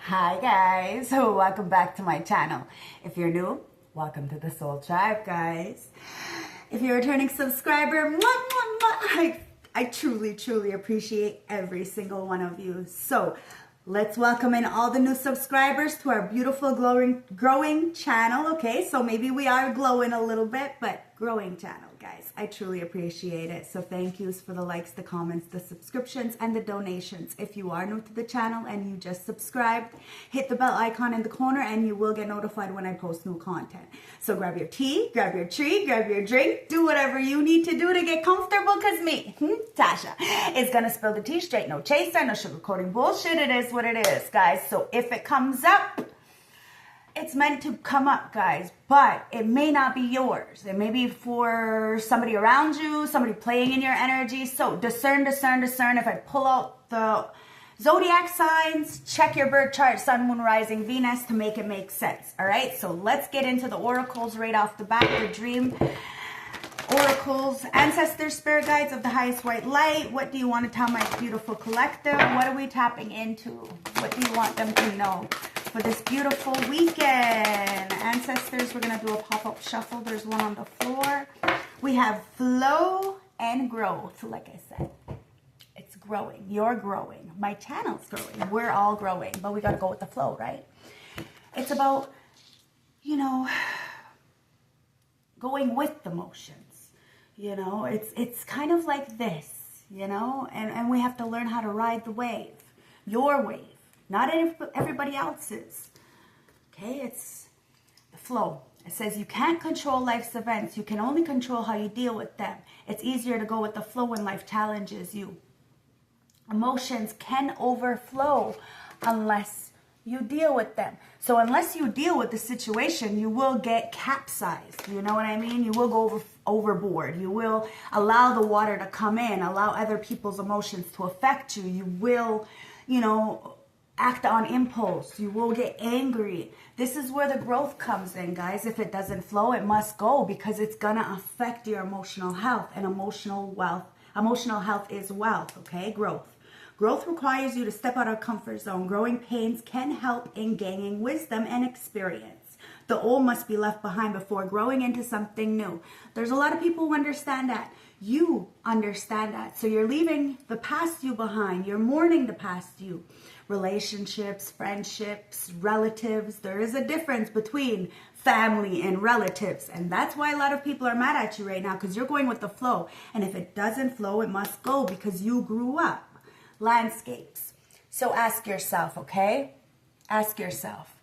Hi guys, welcome back to my channel. If you're new, welcome to the Soul Tribe, guys. If you're a returning subscriber, I truly appreciate every single one of you. So let's welcome in all the new subscribers to our beautiful growing channel. Okay, so maybe we are glowing a little bit, but growing channel, guys. I truly appreciate it. So thank yous for the likes, the comments, the subscriptions, and the donations. If you are new to the channel and you just subscribed, hit the bell icon in the corner and you will get notified when I post new content. So grab your tea, grab your tree, grab your drink, do whatever you need to do to get comfortable, because me, Tasha, is gonna spill the tea straight. No chaser, no sugarcoating bullshit. It is what it is, guys. So if it comes up, it's meant to come up, guys, but it may not be yours. It may be for somebody around you, somebody playing in your energy. So discern. If I pull out the zodiac signs, check your birth chart, sun, moon, rising, Venus, to make it make sense. All right, so let's get into the oracles right off the bat. The dream oracles, ancestors, spirit guides of the highest white light. What do you want to tell my beautiful collective? What are we tapping into? What do you want them to know for this beautiful weekend? Ancestors, we're going to do a pop-up shuffle. There's one on the floor. We have flow and growth. Like I said, it's growing. You're growing. My channel's growing. We're all growing, but we got to go with the flow, right? It's about, going with the motions. It's kind of like this, and we have to learn how to ride the wave. Your wave. Not everybody else's. Okay, it's the flow. It says you can't control life's events. You can only control how you deal with them. It's easier to go with the flow when life challenges you. Emotions can overflow unless you deal with them. So unless you deal with the situation, you will get capsized. You know what I mean? You will go overboard. You will allow the water to come in, allow other people's emotions to affect you. You will, act on impulse. You will get angry. This is where the growth comes in, guys. If it doesn't flow, it must go, because it's gonna affect your emotional health, and emotional health is wealth. Okay, growth requires you to step out of comfort zone. Growing pains can help in gaining wisdom and experience. The old must be left behind before growing into something new. There's a lot of people who understand that. You understand that. So you're leaving the past you behind. You're mourning the past you. Relationships, friendships, relatives. There is a difference between family and relatives. And that's why a lot of people are mad at you right now, because you're going with the flow. And if it doesn't flow, it must go, because you grew up. Landscapes. So ask yourself, okay? Ask yourself,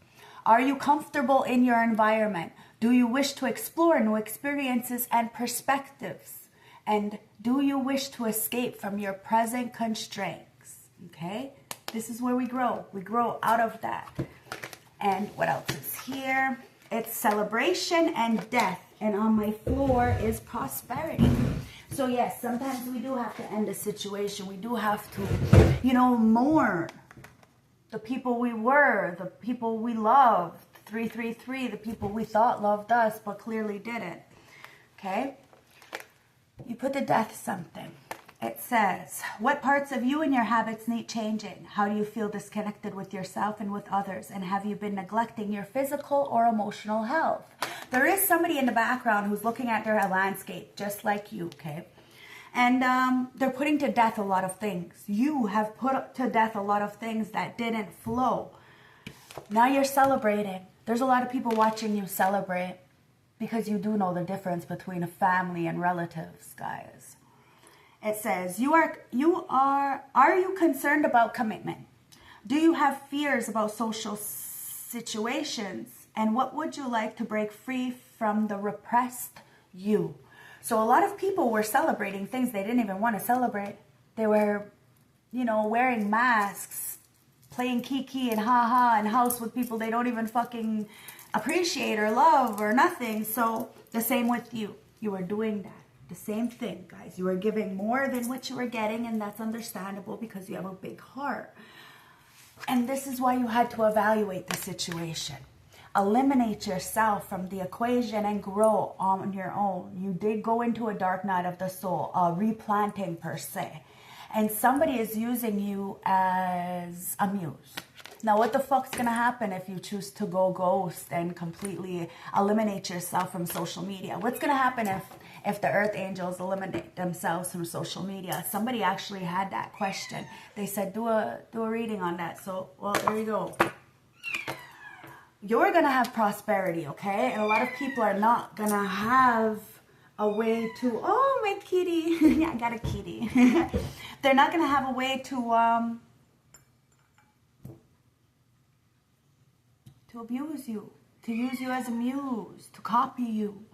are you comfortable in your environment? Do you wish to explore new experiences and perspectives? And do you wish to escape from your present constraints? Okay? This is where we grow. We grow out of that. And what else is here? It's celebration and death. And on my floor is prosperity. So yes, sometimes we do have to end a situation. We do have to, mourn the people we were, the people we loved, 333, the people we thought loved us but clearly didn't. Okay? You put to death something. It says, what parts of you and your habits need changing? How do you feel disconnected with yourself and with others? And have you been neglecting your physical or emotional health? There is somebody in the background who's looking at their landscape, just like you, okay? And they're putting to death a lot of things. You have put to death a lot of things that didn't flow. Now you're celebrating. There's a lot of people watching you celebrate, because you do know the difference between a family and relatives, guys. It says, are you concerned about commitment? Do you have fears about social situations? And what would you like to break free from the repressed you? So a lot of people were celebrating things they didn't even want to celebrate. They were, wearing masks, playing kiki and ha-ha and house with people they don't even fucking appreciate or love or nothing. So the same with you. You were doing that. The same thing, guys. You were giving more than what you were getting, and that's understandable because you have a big heart. And this is why you had to evaluate the situation. Eliminate yourself from the equation and grow on your own. You did go into a dark night of the soul, a replanting per se. And somebody is using you as a muse. Now, what the fuck's gonna happen if you choose to go ghost and completely eliminate yourself from social media? What's gonna happen if the earth angels eliminate themselves from social media? Somebody actually had that question. They said, do a reading on that. So, well, there you go. You're gonna have prosperity, okay? And a lot of people are not gonna have a way to, oh, my kitty. Yeah, I got a kitty. They're not gonna have a way to abuse you, to use you as a muse, to copy you.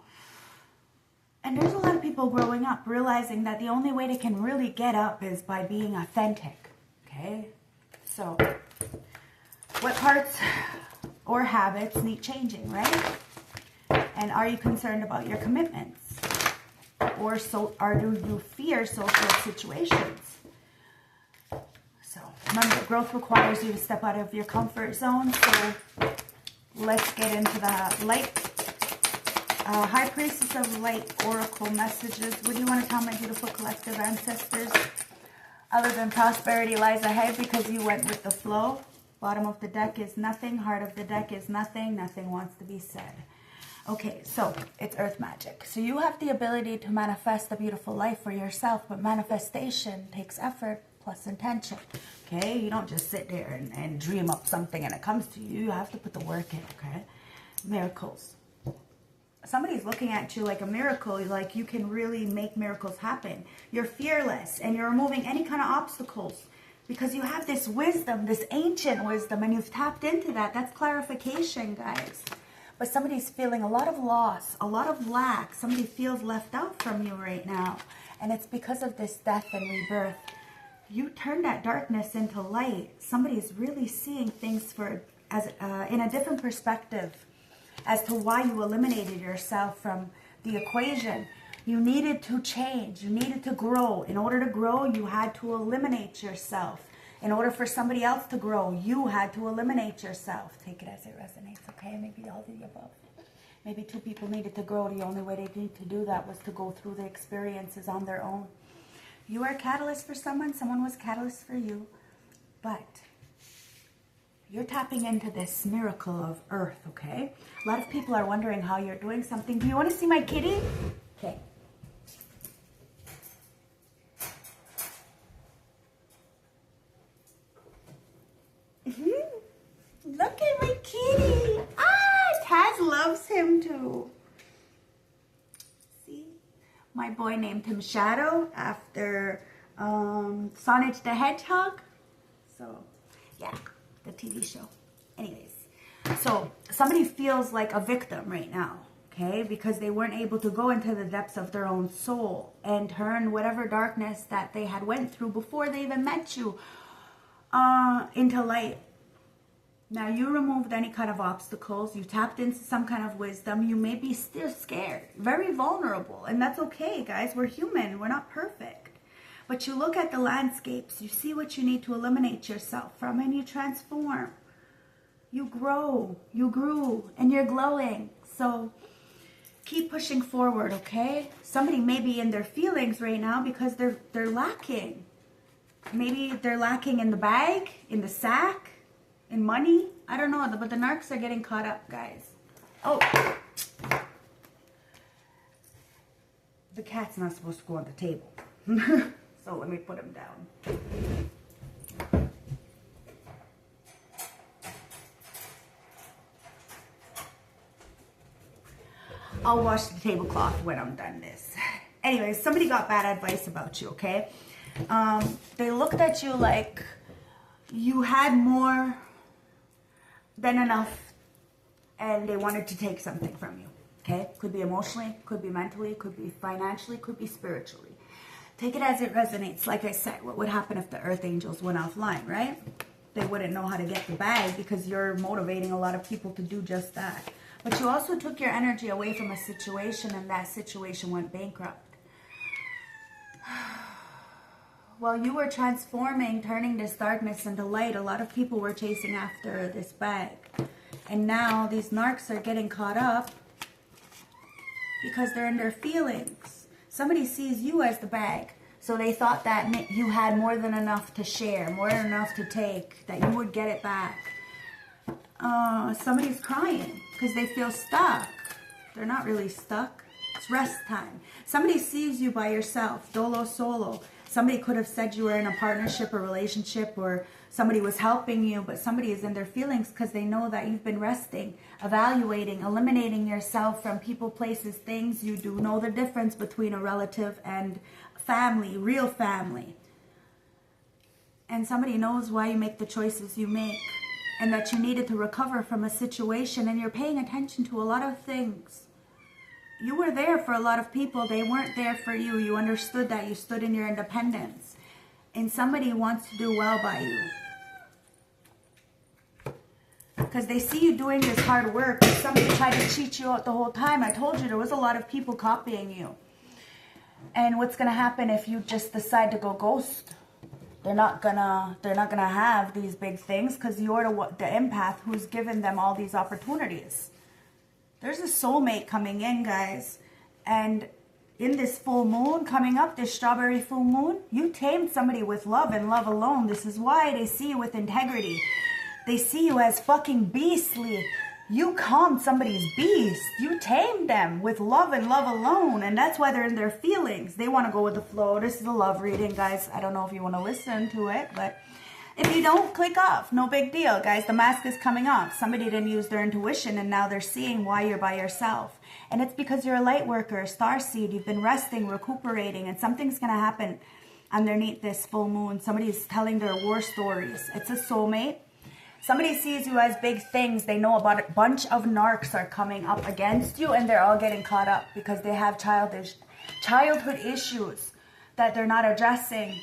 And there's a lot of people growing up realizing that the only way they can really get up is by being authentic, okay? So, what parts or habits need changing, right? And are you concerned about your commitments? Or do you fear social situations? So, remember, growth requires you to step out of your comfort zone. So, let's get into the light. High Priestess of Light Oracle messages. What do you want to tell my beautiful collective ancestors? Other than prosperity lies ahead because you went with the flow. Bottom of the deck is nothing. Heart of the deck is nothing. Nothing wants to be said. Okay, so it's earth magic. So you have the ability to manifest a beautiful life for yourself, but manifestation takes effort plus intention. Okay, you don't just sit there and dream up something and it comes to you. You have to put the work in, okay? Miracles. Somebody's looking at you like a miracle, like you can really make miracles happen. You're fearless and you're removing any kind of obstacles because you have this wisdom, this ancient wisdom, and you've tapped into that. That's clarification, guys. But somebody's feeling a lot of loss, a lot of lack. Somebody feels left out from you right now. And it's because of this death and rebirth. You turn that darkness into light. Somebody's really seeing things in a different perspective as to why you eliminated yourself from the equation. You needed to change. You needed to grow. In order to grow, you had to eliminate yourself. In order for somebody else to grow, you had to eliminate yourself. Take it as it resonates, okay? Maybe all of the above. Maybe two people needed to grow. The only way they need to do that was to go through the experiences on their own. You are a catalyst for someone. Someone was a catalyst for you. But you're tapping into this miracle of earth, okay? A lot of people are wondering how you're doing something. Do you want to see my kitty? Okay. Look at my kitty. Ah, Taz loves him too. See? My boy named him Shadow after Sonic the Hedgehog. So, yeah, the TV show. Anyways, so somebody feels like a victim right now, okay? Because they weren't able to go into the depths of their own soul and turn whatever darkness that they had went through before they even met you into light. Now, you removed any kind of obstacles. You tapped into some kind of wisdom. You may be still scared, very vulnerable. And that's okay, guys. We're human. We're not perfect. But you look at the landscapes. You see what you need to eliminate yourself from. And you transform. You grow. You grew. And you're glowing. So keep pushing forward, okay? Somebody may be in their feelings right now because they're lacking. Maybe they're lacking in the bag, in the sack, in money. I don't know, but the narcs are getting caught up, guys. Oh. The cat's not supposed to go on the table. So let me put him down. I'll wash the tablecloth when I'm done this. Anyways, somebody got bad advice about you, okay? They looked at you like you had more than enough and they wanted to take something from you, okay? Could be emotionally, could be mentally, could be financially, could be spiritually. Take it as it resonates. Like I said, what would happen if the earth angels went offline, right? They wouldn't know how to get the bag because you're motivating a lot of people to do just that. But you also took your energy away from a situation and that situation went bankrupt. While you were transforming, turning this darkness into light, a lot of people were chasing after this bag. And now these narcs are getting caught up because they're in their feelings. Somebody sees you as the bag. So they thought that you had more than enough to share, more than enough to take, that you would get it back. Somebody's crying because they feel stuck. They're not really stuck. It's rest time. Somebody sees you by yourself, dolo solo. Somebody could have said you were in a partnership or relationship, or somebody was helping you, but somebody is in their feelings because they know that you've been resting, evaluating, eliminating yourself from people, places, things. You do know the difference between a relative and family, real family. And somebody knows why you make the choices you make, and that you needed to recover from a situation, and you're paying attention to a lot of things. You were there for a lot of people. They weren't there for you. You understood that. You stood in your independence. And somebody wants to do well by you. Because they see you doing this hard work. Somebody tried to cheat you out the whole time. I told you there was a lot of people copying you. And what's going to happen if you just decide to go ghost? They're not gonna have these big things because you're the empath who's given them all these opportunities. There's a soulmate coming in, guys. And in this full moon coming up, this strawberry full moon, you tamed somebody with love and love alone. This is why they see you with integrity. They see you as fucking beastly. You calmed somebody's beast. You tamed them with love and love alone. And that's why they're in their feelings. They want to go with the flow. This is a love reading, guys. I don't know if you want to listen to it, but if you don't, click off. No big deal, guys. The mask is coming off. Somebody didn't use their intuition, and now they're seeing why you're by yourself. And it's because you're a light worker, a starseed. You've been resting, recuperating, and something's going to happen underneath this full moon. Somebody's telling their war stories. It's a soulmate. Somebody sees you as big things. They know about a bunch of narcs are coming up against you, and they're all getting caught up because they have childhood issues that they're not addressing.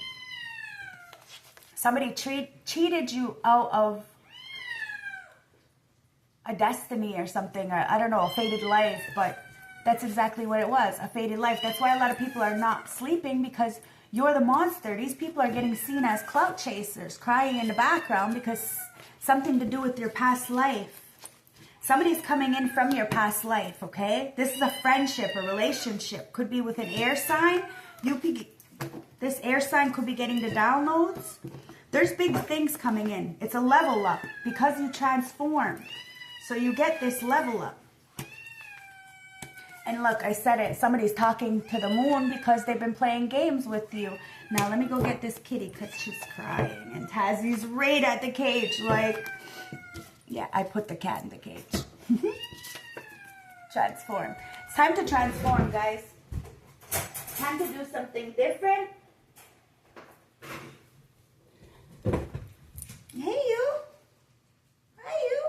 Somebody cheated you out of a destiny or something, or I don't know, a fated life, but that's exactly what it was, a fated life. That's why a lot of people are not sleeping, because you're the monster. These people are getting seen as clout chasers, crying in the background because something to do with your past life. Somebody's coming in from your past life, okay? This is a friendship, a relationship. Could be with an air sign. This air sign could be getting the downloads. There's big things coming in. It's a level up because you transformed. So you get this level up. And look, I said it. Somebody's talking to the moon because they've been playing games with you. Now let me go get this kitty because she's crying. And Tazzie's right at the cage. Like, yeah, I put the cat in the cage. Transform. It's time to transform, guys. Time to do something different. Hey, you. Hi, you.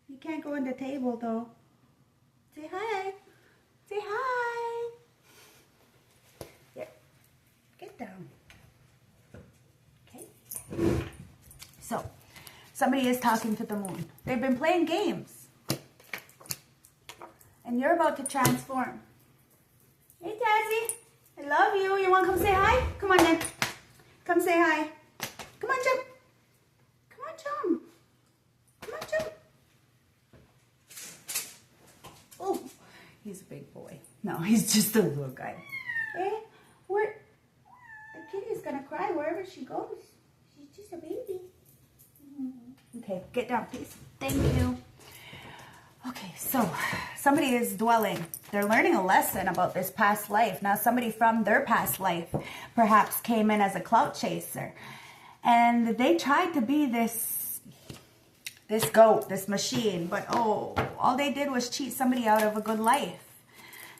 You can't go on the table, though. Say hi. Say hi. Here. Get down. Okay. So, somebody is talking to the moon. They've been playing games. And you're about to transform. Hey, Tazzy. I love you. You want to come say hi? Come on, then. Come say hi. Come on, jump. Come on, jump. Come on, jump. Oh, he's a big boy. No, he's just a little guy. Okay? The kitty's going to cry wherever she goes. She's just a baby. Okay, get down, please. Thank you. Okay, so somebody is dwelling. They're learning a lesson about this past life. Now, somebody from their past life perhaps came in as a clout chaser. And they tried to be this goat, this machine. But, oh, all they did was cheat somebody out of a good life.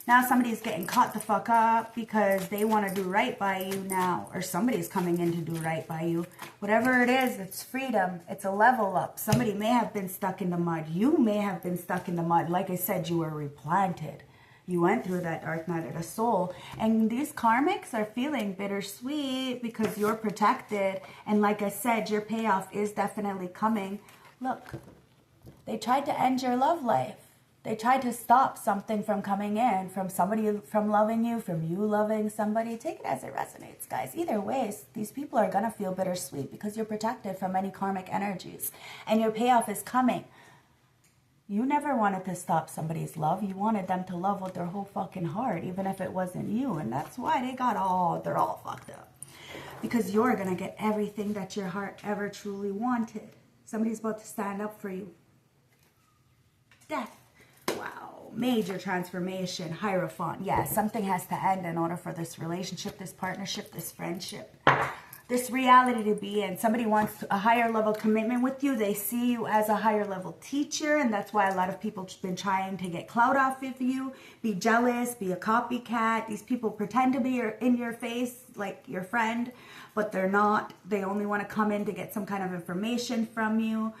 Now somebody's getting caught the fuck up because they want to do right by you now. Or somebody's coming in to do right by you. Whatever it is, it's freedom. It's a level up. Somebody may have been stuck in the mud. You may have been stuck in the mud. Like I said, you were replanted. You went through that dark night of the soul. And these karmics are feeling bittersweet because you're protected. And like I said, your payoff is definitely coming. Look, they tried to end your love life. They tried to stop something from coming in, from somebody from loving you, from you loving somebody. Take it as it resonates, guys. Either way, these people are going to feel bittersweet because you're protected from any karmic energies. And your payoff is coming. You never wanted to stop somebody's love. You wanted them to love with their whole fucking heart, even if it wasn't you. And that's why they're all fucked up. Because you're going to get everything that your heart ever truly wanted. Somebody's about to stand up for you. Death. Wow. Major transformation. Hierophant. Yeah, something has to end in order for this relationship, this partnership, this friendship, this reality to be in. Somebody wants a higher level commitment with you. They see you as a higher level teacher, and that's why a lot of people have been trying to get clout off of you, be jealous, be a copycat. These people pretend to be in your face like your friend, but they're not. They only want to come in to get some kind of information from you.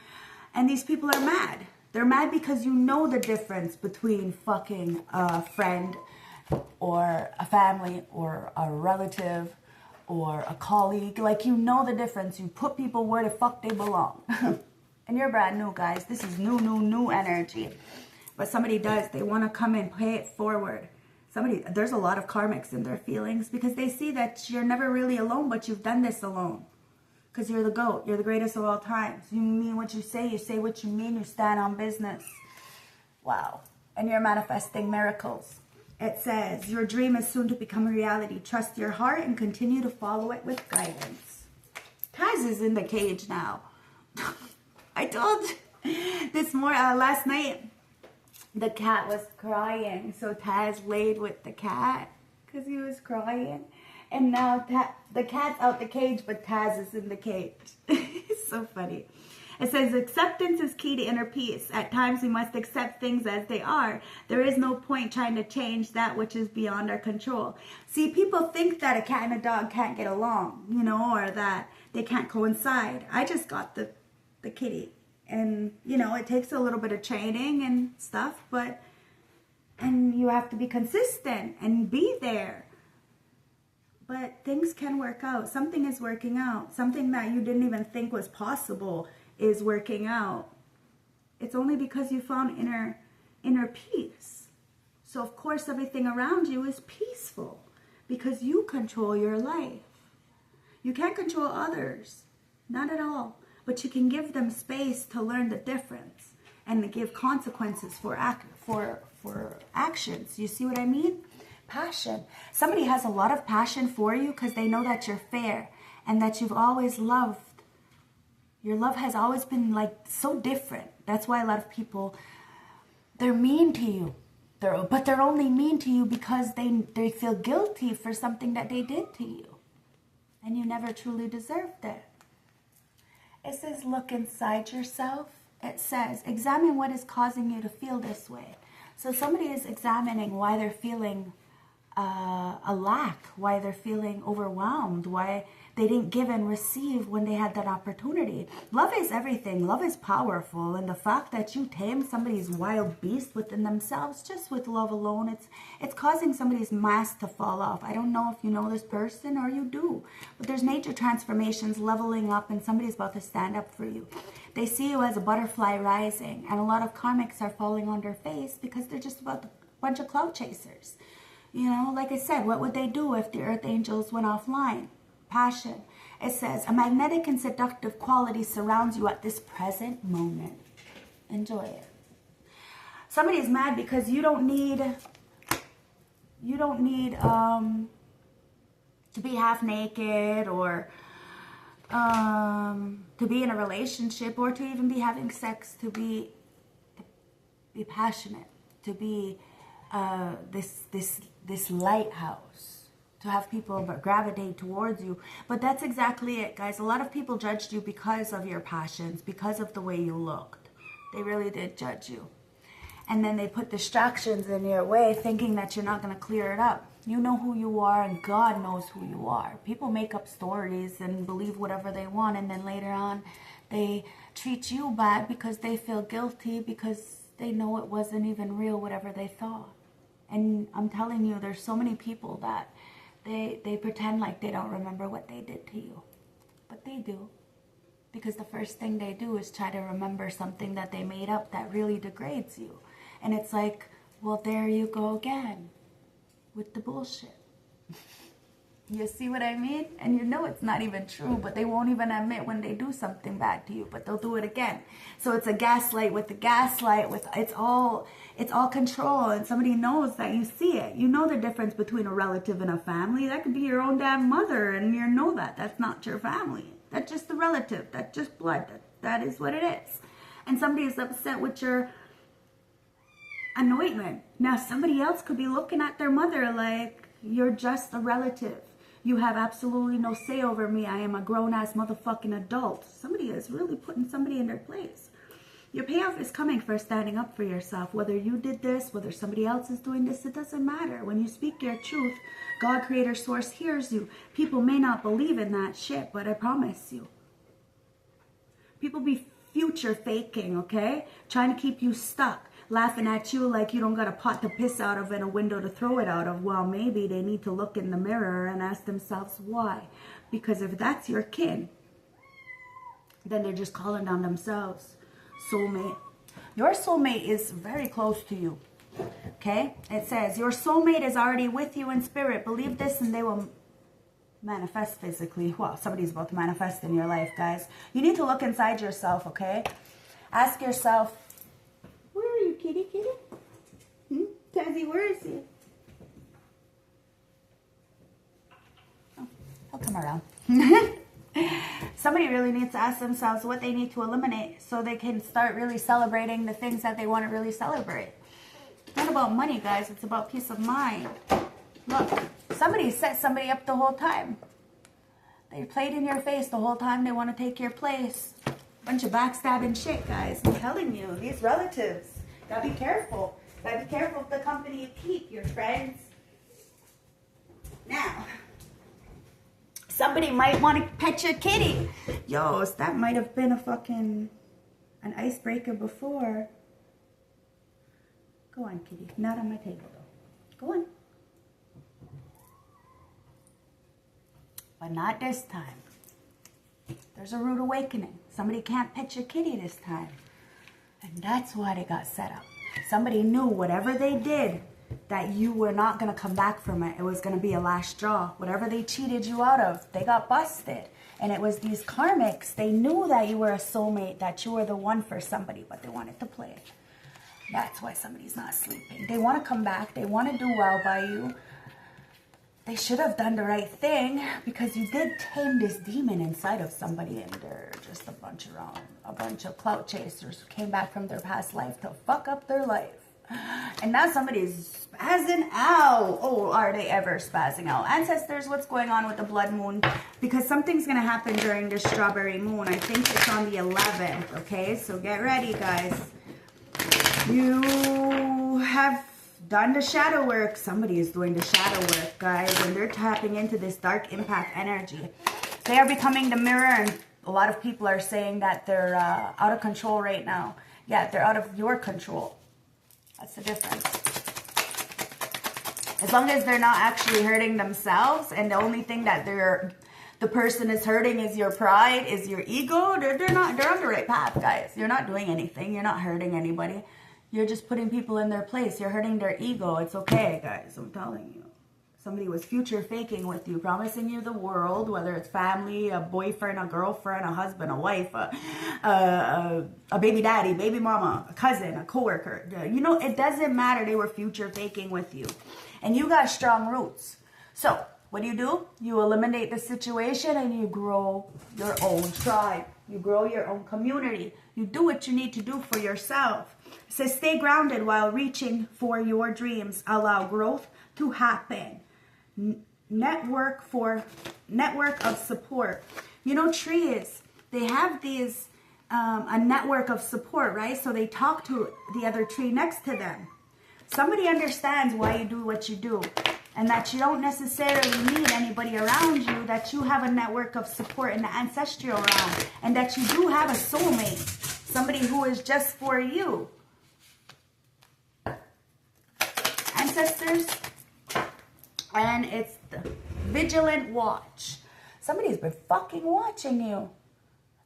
And these people are mad. They're mad because you know the difference between fucking a friend or a family or a relative or a colleague. Like, you know the difference. You put people where the fuck they belong. And you're brand new, guys. This is new energy. But somebody does. They want to come and pay it forward. There's a lot of karmics in their feelings because they see that you're never really alone, but you've done this alone. Because you're the GOAT. You're the greatest of all times. You mean what you say what you mean, you stand on business. Wow. And you're manifesting miracles. It says, your dream is soon to become a reality. Trust your heart and continue to follow it with guidance. Taz is in the cage now. I told you this last night, the cat was crying. So Taz laid with the cat because he was crying. And now the cat's out the cage, but Taz is in the cage. It's so funny. It says, acceptance is key to inner peace. At times we must accept things as they are. There is no point trying to change that which is beyond our control. See, people think that a cat and a dog can't get along, you know, or that they can't coincide. I just got the kitty. And, you know, it takes a little bit of training and stuff, and you have to be consistent and be there. But things can work out. Something is working out. Something that you didn't even think was possible is working out. It's only because you found inner peace. So of course everything around you is peaceful because you control your life. You can't control others, not at all, but you can give them space to learn the difference and to give consequences for actions. You see what I mean? Passion. Somebody has a lot of passion for you because they know that you're fair and that you've always loved. Your love has always been like so different. That's why a lot of people, they're mean to you. But they're only mean to you because they feel guilty for something that they did to you. And you never truly deserved it. It says, look inside yourself. It says, examine what is causing you to feel this way. So somebody is examining why they're feeling a lack, why they're feeling overwhelmed, why they didn't give and receive when they had that opportunity. Love is everything. Love is powerful. And the fact that you tame somebody's wild beast within themselves, just with love alone, it's causing somebody's mask to fall off. I don't know if you know this person or you do, but there's major transformations leveling up and somebody's about to stand up for you. They see you as a butterfly rising, and a lot of karmics are falling on their face because they're just about a bunch of clout chasers. You know, like I said, what would they do if the earth angels went offline? Passion. It says, a magnetic and seductive quality surrounds you at this present moment. Enjoy it. Somebody is mad because you don't need to be half naked or to be in a relationship or to even be having sex, to be passionate, to be this lighthouse, to have people gravitate towards you. But that's exactly it, guys. A lot of people judged you because of your passions, because of the way you looked. They really did judge you. And then they put distractions in your way, thinking that you're not going to clear it up. You know who you are, and God knows who you are. People make up stories and believe whatever they want, and then later on they treat you bad because they feel guilty, because they know it wasn't even real, whatever they thought. And I'm telling you, there's so many people that they pretend like they don't remember what they did to you. But they do. Because the first thing they do is try to remember something that they made up that really degrades you. And it's like, well, there you go again with the bullshit. You see what I mean? And you know it's not even true, but they won't even admit when they do something bad to you, but they'll do it again. So it's a gaslight with the gaslight, with it's all control, and somebody knows that you see it. You know the difference between a relative and a family. That could be your own damn mother, and you know that that's not your family. That's just the relative. That's just blood. That is what it is. And somebody is upset with your anointment. Now, somebody else could be looking at their mother like, you're just a relative. You have absolutely no say over me. I am a grown-ass motherfucking adult. Somebody is really putting somebody in their place. Your payoff is coming for standing up for yourself. Whether you did this, whether somebody else is doing this, it doesn't matter. When you speak your truth, God, Creator, Source hears you. People may not believe in that shit, but I promise you. People be future faking, okay? Trying to keep you stuck. Laughing at you like you don't got a pot to piss out of and a window to throw it out of. Well, maybe they need to look in the mirror and ask themselves why. Because if that's your kin, then they're just calling on themselves. Soulmate. Your soulmate is very close to you. Okay? It says, your soulmate is already with you in spirit. Believe this and they will manifest physically. Well, somebody's about to manifest in your life, guys. You need to look inside yourself, okay? Ask yourself, where are you, kitty? Tazzy, where is he? Oh, he'll come around. Somebody really needs to ask themselves what they need to eliminate so they can start really celebrating the things that they want to really celebrate. It's not about money, guys. It's about peace of mind. Look, somebody set somebody up the whole time. They played in your face the whole time. They want to take your place. Bunch of backstabbing shit, guys. I'm telling you, these relatives. Gotta be careful. Gotta be careful of the company you keep, your friends. Now, somebody might want to pet your kitty. Yo, that might have been an icebreaker before. Go on, kitty. Not on my table, though. Go on. But not this time. There's a rude awakening. Somebody can't pet your kitty this time. And that's why they got set up. Somebody knew whatever they did, that you were not going to come back from it. It was going to be a last straw. Whatever they cheated you out of, they got busted. And it was these karmics. They knew that you were a soulmate, that you were the one for somebody, but they wanted to play it. That's why somebody's not sleeping. They want to come back. They want to do well by you. They should have done the right thing because you did tame this demon inside of somebody, and they're just a bunch of clout chasers who came back from their past life to fuck up their life. And now somebody's spazzing out. Oh, are they ever spazzing out? Ancestors, what's going on with the blood moon? Because something's going to happen during this strawberry moon. I think it's on the 11th, okay? So get ready, guys. You have done the shadow work. Somebody is doing the shadow work, guys, and they're tapping into this dark impact energy. They are becoming the mirror, and a lot of people are saying that they're out of control right now. Yeah, they're out of your control. That's the difference. As long as they're not actually hurting themselves, and the only thing that the person is hurting is your pride, is your ego, they're on the right path, guys. You're not doing anything. You're not hurting anybody. You're just putting people in their place. You're hurting their ego. It's okay, guys. I'm telling you. Somebody was future faking with you, promising you the world, whether it's family, a boyfriend, a girlfriend, a husband, a wife, a baby daddy, baby mama, a cousin, a coworker. You know, it doesn't matter. They were future faking with you. And you got strong roots. So what do? You eliminate the situation and you grow your own tribe. You grow your own community. You do what you need to do for yourself. It says stay grounded while reaching for your dreams. Allow growth to happen. Network of support. You know, trees, they have these a network of support, right? So they talk to the other tree next to them. Somebody understands why you do what you do, and that you don't necessarily need anybody around you, that you have a network of support in the ancestral realm, and that you do have a soulmate, somebody who is just for you. Ancestors, and it's the vigilant watch. Somebody's been fucking watching you.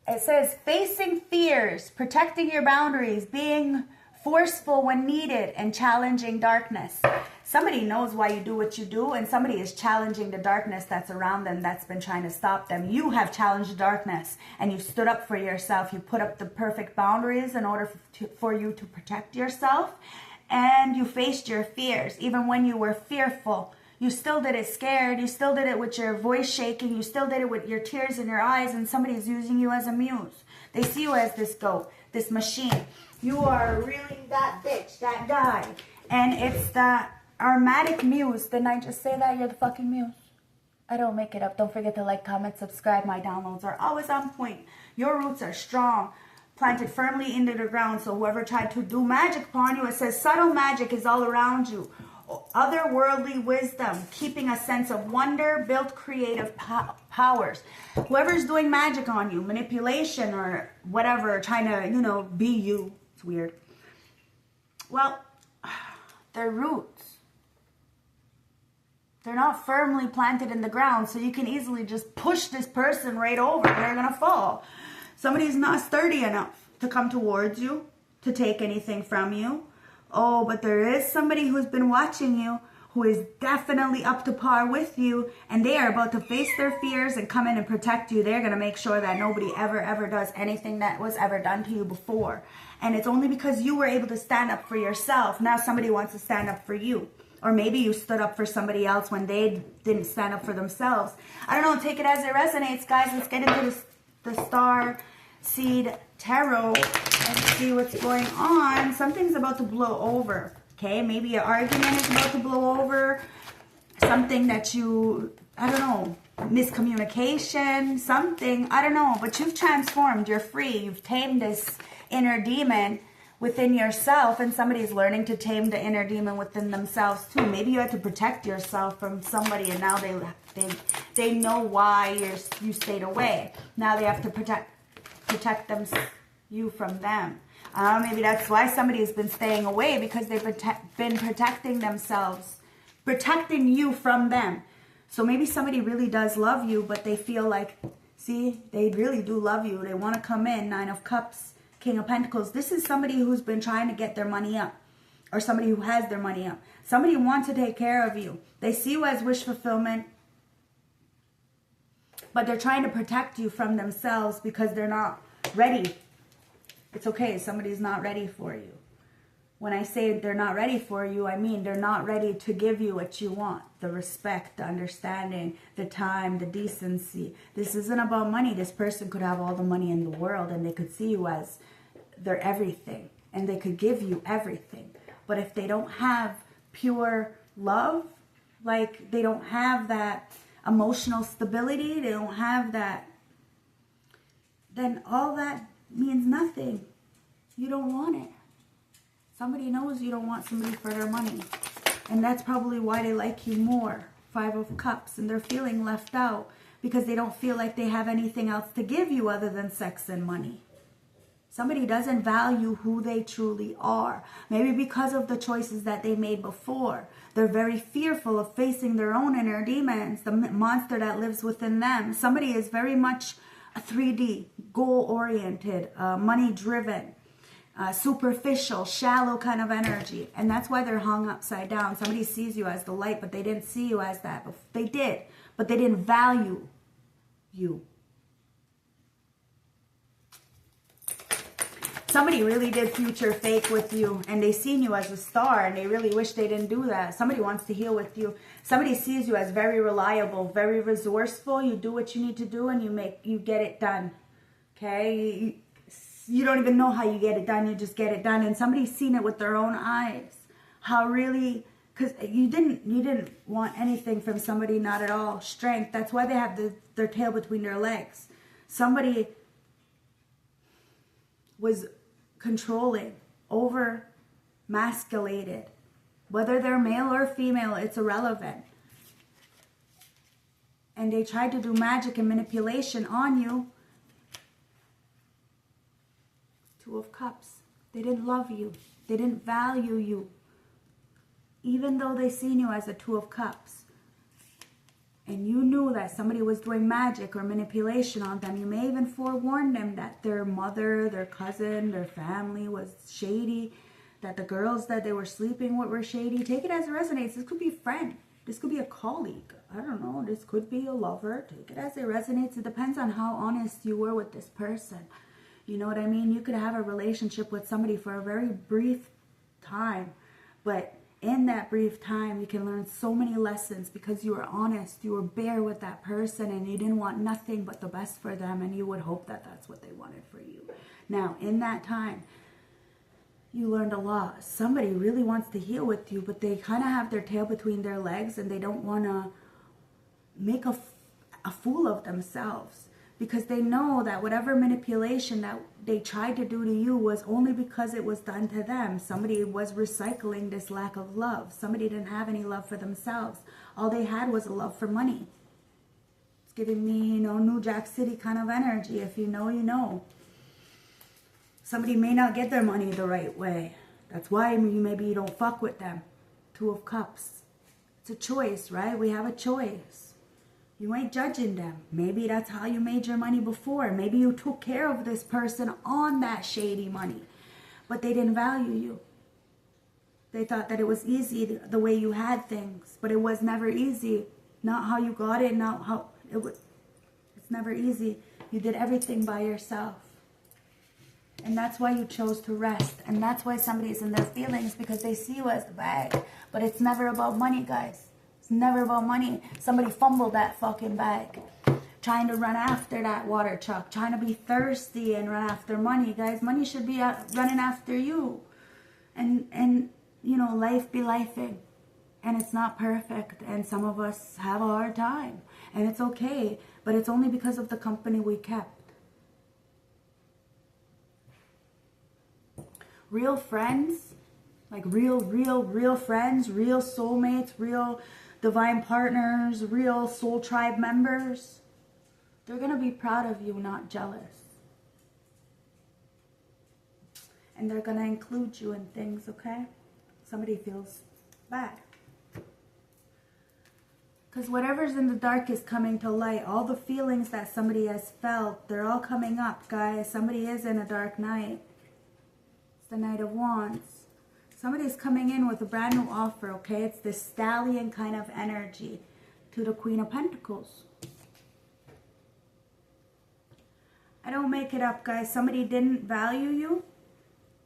It says facing fears, protecting your boundaries, being forceful when needed, and challenging darkness. Somebody knows why you do what you do, and somebody is challenging the darkness that's around them, that's been trying to stop them. You have challenged darkness, and you stood up for yourself. You put up the perfect boundaries in order for you to protect yourself, and you faced your fears. Even when you were fearful, You still did it scared. You still did it with your voice shaking. You still did it with your tears in your eyes, and somebody's using you as a muse. They see you as this goat, this machine. You are really that bitch, that guy. And it's that aromatic muse. Didn't I just say that? You're the fucking muse. I don't make it up. Don't forget to like, comment, subscribe. My downloads are always on point. Your roots are strong, planted firmly into the ground. So whoever tried to do magic upon you, it says subtle magic is all around you. Otherworldly wisdom, keeping a sense of wonder, built creative powers. Whoever's doing magic on you, manipulation or whatever, trying to, you know, be you. It's weird. Well, their roots, they're not firmly planted in the ground, so you can easily just push this person right over. They're going to fall. Somebody's not sturdy enough to come towards you, to take anything from you. Oh, but there is somebody who's been watching you, who is definitely up to par with you, and they are about to face their fears and come in and protect you. They're going to make sure that nobody ever does anything that was ever done to you before. And it's only because you were able to stand up for yourself. Now somebody wants to stand up for you. Or maybe you stood up for somebody else when they didn't stand up for themselves. I don't know. Take it as it resonates, guys. Let's get into the Star Seed Tarot and see what's going on. Something's about to blow over. Okay, maybe an argument is about to blow over. Something that you, I don't know, miscommunication, something, I don't know. But you've transformed. You're free. You've tamed this inner demon within yourself, and somebody's learning to tame the inner demon within themselves too. Maybe you had to protect yourself from somebody, and now they know why you stayed away. Now they have to protect you from them. Maybe that's why somebody has been staying away, because they've been protecting themselves, protecting you from them. So maybe somebody really does love you, but they feel like, see, they really do love you. They want to come in. 9 of Cups, King of Pentacles. This is somebody who's been trying to get their money up, or somebody who has their money up. Somebody wants to take care of you. They see you as wish fulfillment, but they're trying to protect you from themselves because they're not ready. It's okay. Somebody's not ready for you. When I say they're not ready for you, I mean they're not ready to give you what you want. The respect, the understanding, the time, the decency. This isn't about money. This person could have all the money in the world, and they could see you as their everything, and they could give you everything. But if they don't have pure love, like they don't have that emotional stability, they don't have that, then all that means nothing. You don't want it. Somebody knows you don't want somebody for their money. And that's probably why they like you more. 5 of Cups. And they're feeling left out because they don't feel like they have anything else to give you other than sex and money. Somebody doesn't value who they truly are. Maybe because of the choices that they made before. They're very fearful of facing their own inner demons, the monster that lives within them. Somebody is very much a 3D, goal-oriented, money-driven, superficial, shallow kind of energy. And that's why they're hung upside down. Somebody sees you as the light, but they didn't see you as that. They did, but they didn't value you. Somebody really did future fake with you, and they seen you as a star, and they really wish they didn't do that. Somebody wants to heal with you. Somebody sees you as very reliable, very resourceful. You do what you need to do, and you get it done. Okay? You don't even know how you get it done. You just get it done. And somebody's seen it with their own eyes. How really, because you didn't want anything from somebody, not at all. Strength. That's why they have their tail between their legs. Somebody was controlling, over masculated. Whether they're male or female, it's irrelevant. And they tried to do magic and manipulation on you. 2 of Cups. They didn't love you. They didn't value you. Even though they seen you as a 2 of Cups. And you knew that somebody was doing magic or manipulation on them. You may even forewarn them that their mother, their cousin, their family was shady. That the girls that they were sleeping with were shady. Take it as it resonates. This could be a friend. This could be a colleague. I don't know. This could be a lover. Take it as it resonates. It depends on how honest you were with this person. You know what I mean? You could have a relationship with somebody for a very brief time. But in that brief time, you can learn so many lessons because you were honest, you were bare with that person, and you didn't want nothing but the best for them, and you would hope that that's what they wanted for you. Now, in that time, you learned a lot. Somebody really wants to heal with you, but they kind of have their tail between their legs, and they don't want to make a fool of themselves, because they know that whatever manipulation that they tried to do to you was only because it was done to them. Somebody was recycling this lack of love. Somebody didn't have any love for themselves. All they had was a love for money. It's giving me, New Jack City kind of energy. If you know, you know. Somebody may not get their money the right way. That's why maybe you don't fuck with them. Two of Cups. It's a choice, right? We have a choice. You ain't judging them. Maybe that's how you made your money before. Maybe you took care of this person on that shady money, but they didn't value you. They thought that it was easy the way you had things, but it was never easy. Not how you got it, not how it was. It's never easy. You did everything by yourself. And that's why you chose to rest. And that's why somebody's in their feelings, because they see you as the bag. But it's never about money, guys. It's never about money. Somebody fumbled that fucking bag. Trying to run after that water truck. Trying to be thirsty and run after money. Guys, money should be running after you. And life be lifing. And it's not perfect. And some of us have a hard time. And it's okay. But it's only because of the company we kept. Real friends, like real friends, real soulmates, real divine partners, real soul tribe members, they're going to be proud of you, not jealous. And they're going to include you in things, okay? Somebody feels bad. Because whatever's in the dark is coming to light. All the feelings that somebody has felt, they're all coming up, guys. Somebody is in a dark night. It's the Knight of Wands. Somebody's coming in with a brand new offer, okay? It's this stallion kind of energy to the Queen of Pentacles. I don't make it up, guys. Somebody didn't value you.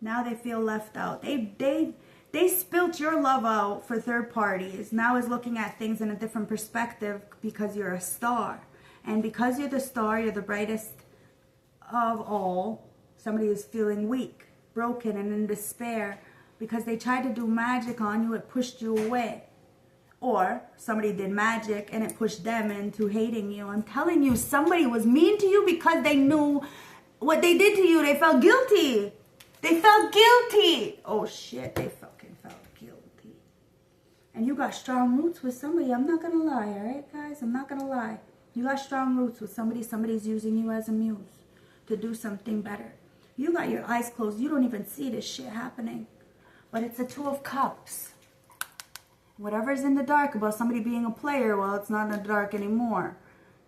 Now they feel left out. They spilt your love out for third parties. Now is looking at things in a different perspective because you're a star. And because you're the star, you're the brightest of all. Somebody is feeling weak, broken, and in despair. Because they tried to do magic on you, it pushed you away. Or somebody did magic and it pushed them into hating you. I'm telling you, somebody was mean to you because they knew what they did to you. They felt guilty. They felt guilty. Oh shit, they fucking felt guilty. And you got strong roots with somebody. I'm not going to lie, alright guys? I'm not going to lie. You got strong roots with somebody. Somebody's using you as a muse to do something better. You got your eyes closed. You don't even see this shit happening. But it's a Two of Cups. Whatever's in the dark about somebody being a player, well, it's not in the dark anymore.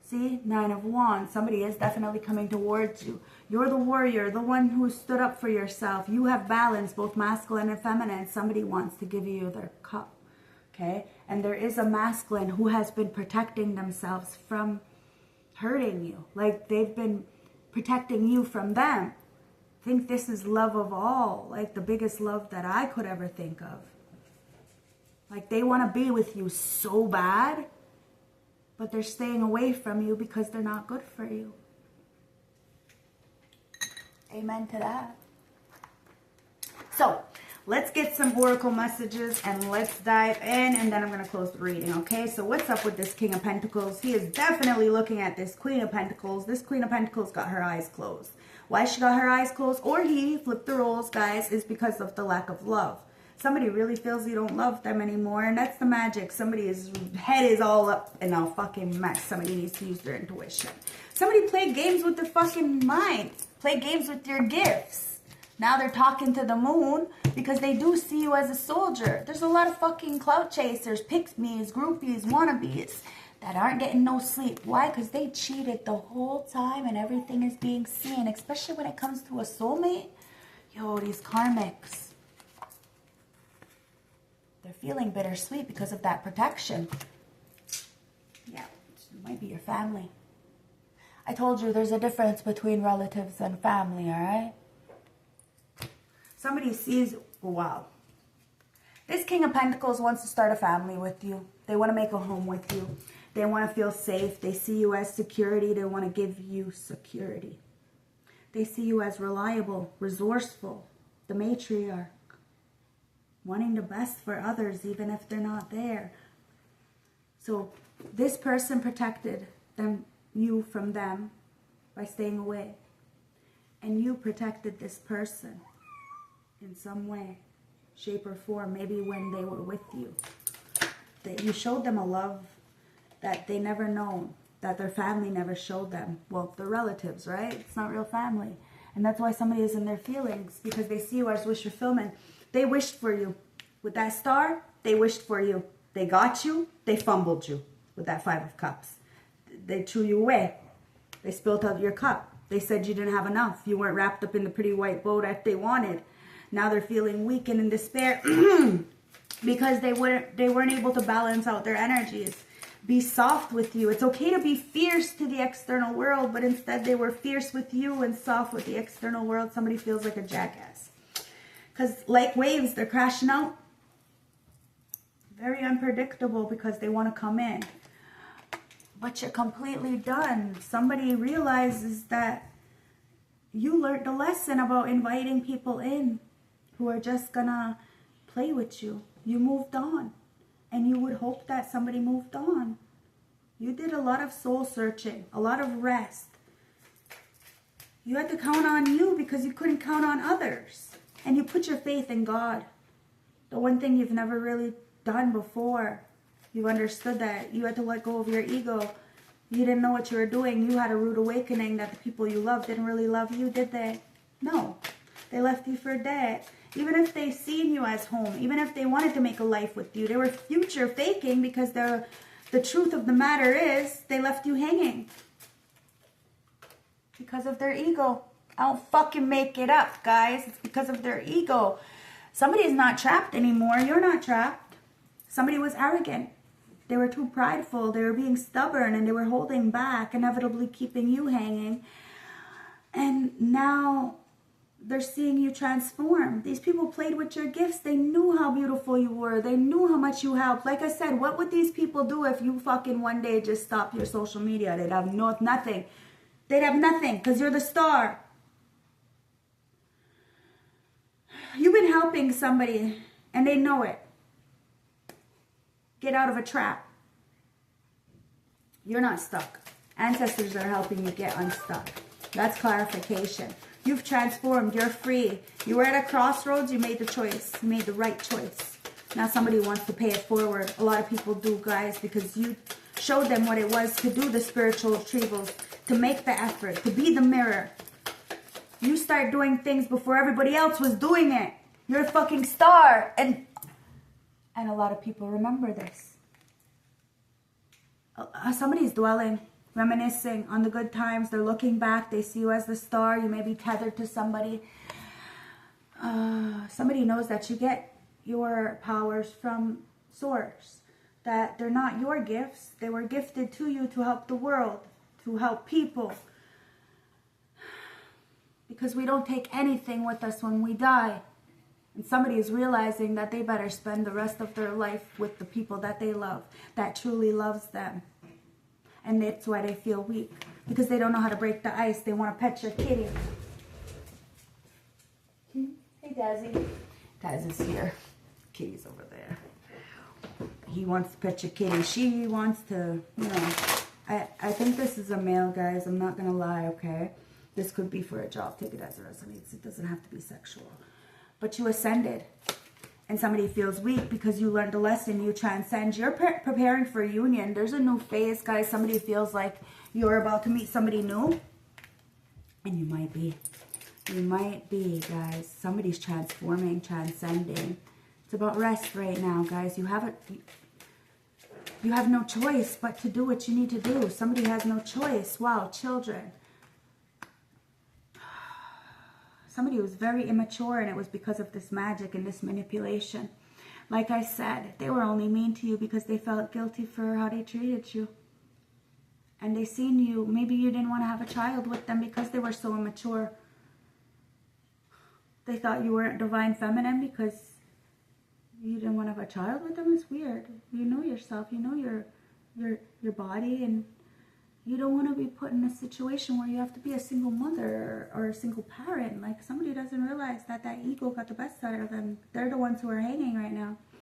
See? Nine of Wands. Somebody is definitely coming towards you. You're the warrior, the one who stood up for yourself. You have balance, both masculine and feminine. Somebody wants to give you their cup. Okay? And there is a masculine who has been protecting themselves from hurting you. Like they've been protecting you from them. Think this is love of all, like the biggest love that I could ever think of. Like they want to be with you so bad, but they're staying away from you because they're not good for you. Amen to that. So, let's get some oracle messages and let's dive in, and then I'm going to close the reading, okay? So what's up with this King of Pentacles? He is definitely looking at this Queen of Pentacles. This Queen of Pentacles got her eyes closed. Why she got her eyes closed, or he flipped the roles, guys, is because of the lack of love. Somebody really feels you don't love them anymore, and that's the magic. Somebody's head is all up in a fucking mess. Somebody needs to use their intuition. Somebody play games with their fucking mind. Play games with your gifts. Now they're talking to the moon because they do see you as a soldier. There's a lot of fucking clout chasers, pick-me's, groupies, wannabes that aren't getting no sleep. Why? Because they cheated the whole time and everything is being seen, especially when it comes to a soulmate. Yo, these karmics. They're feeling bittersweet because of that protection. Yeah, it might be your family. I told you there's a difference between relatives and family, all right? Somebody sees, wow. This King of Pentacles wants to start a family with you. They want to make a home with you. They want to feel safe. They see you as security. They want to give you security. They see you as reliable, resourceful, the matriarch, wanting the best for others even if they're not there. So this person protected you from them by staying away. And you protected this person in some way, shape or form, maybe when they were with you. That you showed them a love that they never known, that their family never showed them. Well, they're relatives, right? It's not real family. And that's why somebody is in their feelings, because they see you as wish fulfillment. They wished for you. With that star, they wished for you. They got you, they fumbled you with that 5 of Cups. They threw you away. They spilled out your cup. They said you didn't have enough. You weren't wrapped up in the pretty white bow that they wanted. Now they're feeling weak and in despair because they weren't able to balance out their energies. Be soft with you. It's okay to be fierce to the external world, but instead they were fierce with you and soft with the external world. Somebody feels like a jackass. Because like waves, they're crashing out. Very unpredictable because they want to come in. But you're completely done. Somebody realizes that you learned a lesson about inviting people in who are just gonna play with you. You moved on. And you would hope that somebody moved on. You did a lot of soul searching, a lot of rest. You had to count on you because you couldn't count on others. And you put your faith in God. The one thing you've never really done before. You understood that you had to let go of your ego. You didn't know what you were doing. You had a rude awakening that the people you loved didn't really love you, did they? No. They left you for dead. Even if they seen you as home, even if they wanted to make a life with you, they were future faking because the truth of the matter is they left you hanging. Because of their ego. I don't fucking make it up, guys. It's because of their ego. Somebody's not trapped anymore. You're not trapped. Somebody was arrogant. They were too prideful. They were being stubborn and they were holding back, inevitably keeping you hanging. And now they're seeing you transform. These people played with your gifts. They knew how beautiful you were. They knew how much you helped. Like I said, what would these people do if you fucking one day just stopped your social media? They'd have nothing. They'd have nothing because you're the star. You've been helping somebody and they know it. Get out of a trap. You're not stuck. Ancestors are helping you get unstuck. That's clarification. You've transformed. You're free. You were at a crossroads. You made the choice. You made the right choice. Now somebody wants to pay it forward. A lot of people do, guys, because you showed them what it was to do the spiritual retrievals, to make the effort, to be the mirror. You start doing things before everybody else was doing it. You're a fucking star. And a lot of people remember this. Somebody's dwelling, reminiscing on the good times. They're looking back. They see you as the star. You may be tethered to somebody. Somebody knows that you get your powers from source. That they're not your gifts. They were gifted to you to help the world, to help people. Because we don't take anything with us when we die. And somebody is realizing that they better spend the rest of their life with the people that they love, that truly loves them. And that's why they feel weak. Because they don't know how to break the ice. They want to pet your kitty. Hey, Dazzy. Daz is here. Kitty's over there. He wants to pet your kitty. She wants to, you know. I think this is a male, guys. I'm not going to lie, okay? This could be for a job. Take it as it resonates. It doesn't have to be sexual. But you ascended. And somebody feels weak because you learned a lesson. You transcend. You're preparing for a union. There's a new phase, guys. Somebody feels like you're about to meet somebody new. And you might be. You might be, guys. Somebody's transforming, transcending. It's about rest right now, guys. You have no choice but to do what you need to do. Somebody has no choice. Wow, children. Somebody was very immature, and it was because of this magic and this manipulation. Like I said, they were only mean to you because they felt guilty for how they treated you. And they seen you. Maybe you didn't want to have a child with them because they were so immature. They thought you weren't divine feminine because You didn't want to have a child with them? It's weird. You know yourself. You know your body, and you don't want to be put in a situation where you have to be a single mother or a single parent. Like, somebody doesn't realize that ego got the best out of them. They're the ones who are hanging right now.